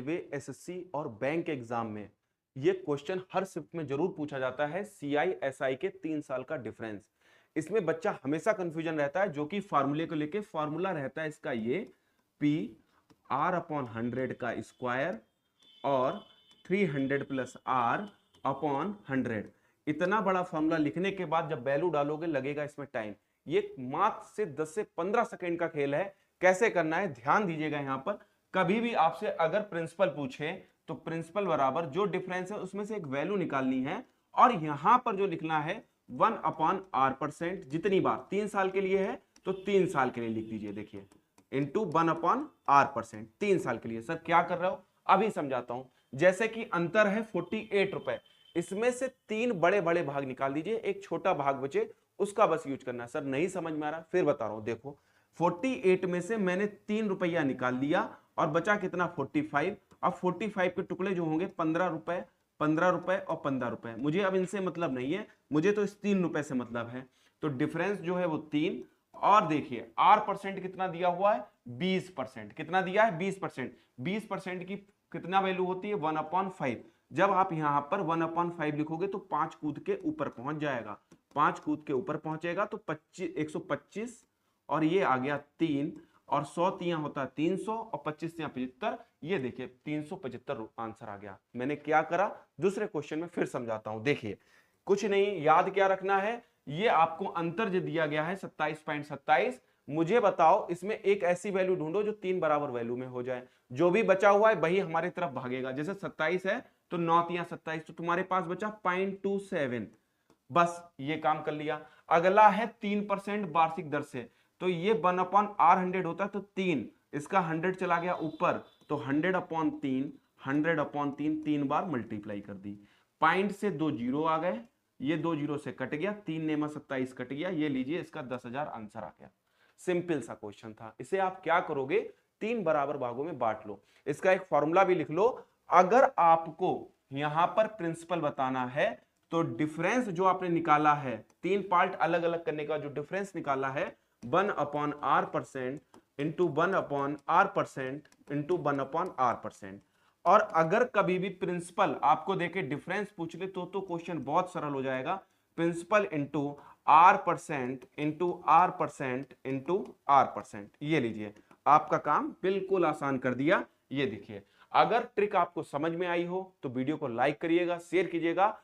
Railway, SSC और bank exam में ये क्वेश्चन हर शिफ्ट में जरूर पूछा जाता है। सीआई एसआई के 3 साल का डिफरेंस। इसमें बच्चा हमेशा कंफ्यूजन रहता है, जो कि फार्मूले को लेके फार्मूला रहता है इसका ये पी आर अपॉन 100 का स्क्वायर और 300 प्लस आर अपॉन 100। इतना बड़ा फॉर्मूला लिखने के बाद जब वैल्यू डालोगे लगेगा इसमें टाइम। ये मात्र से 10 से 15 सेकेंड का खेल है। कैसे करना है ध्यान दीजिएगा। यहां पर कभी भी आपसे अगर प्रिंसिपल पूछे तो प्रिंसिपल बराबर जो डिफरेंस है उसमें से एक वैल्यू निकालनी है और यहां पर जो लिखना है 1/r%। जितनी बार 3 साल के लिए है तो 3 साल के लिए लिख दीजिए। देखिए इंटू 1/r%, 3 साल के लिए। सर क्या कर रहे हो अभी समझाता हूं। जैसे कि अंतर है 48 रुपए, इसमें से 3 बड़े बड़े भाग निकाल दीजिए, एक छोटा भाग बचे उसका बस यूज करना है। सर नहीं समझ में आ रहा, फिर बता रहा हूं। देखो 48 में से मैंने 3 रुपया निकाल लिया और बचा कितना 45। अब 45 के टुकड़े जो होंगे 15 रुपए, 15 रुपए और 15 रुपए। मुझे अब इनसे मतलब नहीं है, मुझे तो इस 3 रुपए से मतलब है। तो डिफरेंस जो है वो 3। और देखिए आर परसेंट कितना दिया हुआ है 20%। कितना दिया है 20%। 20% की कितना वैल्यू होती है 1/5। जब आप यहां पर 1/5 लिखोगे तो 5 कूद के ऊपर पहुंच जाएगा। 5 कूद के ऊपर पहुंचेगा तो 125 और ये आ गया 3 और 100 तियां होता है 300 और 25 तियां 75। ये देखिए 375 आंसर आ गया। मैंने क्या करा दूसरे क्वेश्चन में फिर समझाता हूं। देखिए कुछ नहीं, याद क्या रखना है, ये आपको अंतर जो दिया गया है 27.27। मुझे बताओ इसमें एक ऐसी वैल्यू ढूंढो जो 3 बराबर वैल्यू में हो जाए। जो भी बचा हुआ है वही हमारी तरफ भागेगा। जैसे 27 है तो 9 तियां 27, तो तुम्हारे पास बचा 0.27। बस ये काम कर लिया। अगला है 3% वार्षिक दर से, तो ये 1/r100 होता है तो 3, इसका 100 चला गया ऊपर तो 100/3, 100/3 3 बार मल्टीप्लाई कर दी। पॉइंट से 2 जीरो आ गए, ये 2 जीरो से कट गया, 3 नेमा 27 कट गया। ये लीजिए इसका 10,000 आंसर आ गया। सिंपल सा क्वेश्चन था। इसे आप क्या करोगे 3 बराबर भागों में बांट लो। इसका एक फॉर्मूला भी लिख लो। अगर आपको यहां पर प्रिंसिपल बताना है तो डिफरेंस जो आपने निकाला है 3 पार्ट अलग अलग करने का जो डिफरेंस निकाला है 1/r% into 1/r% into 1/r%। और अगर कभी भी प्रिंसिपल आपको देके डिफरेंस पूछ ले तो क्वेश्चन बहुत सरल हो जाएगा। Principal into r% into r% into r%। ये लीजिए आपका काम बिल्कुल आसान कर दिया। ये देखिए अगर ट्रिक आपको समझ में आई हो तो वीडियो को लाइक करिएगा, शेयर कीजिएगा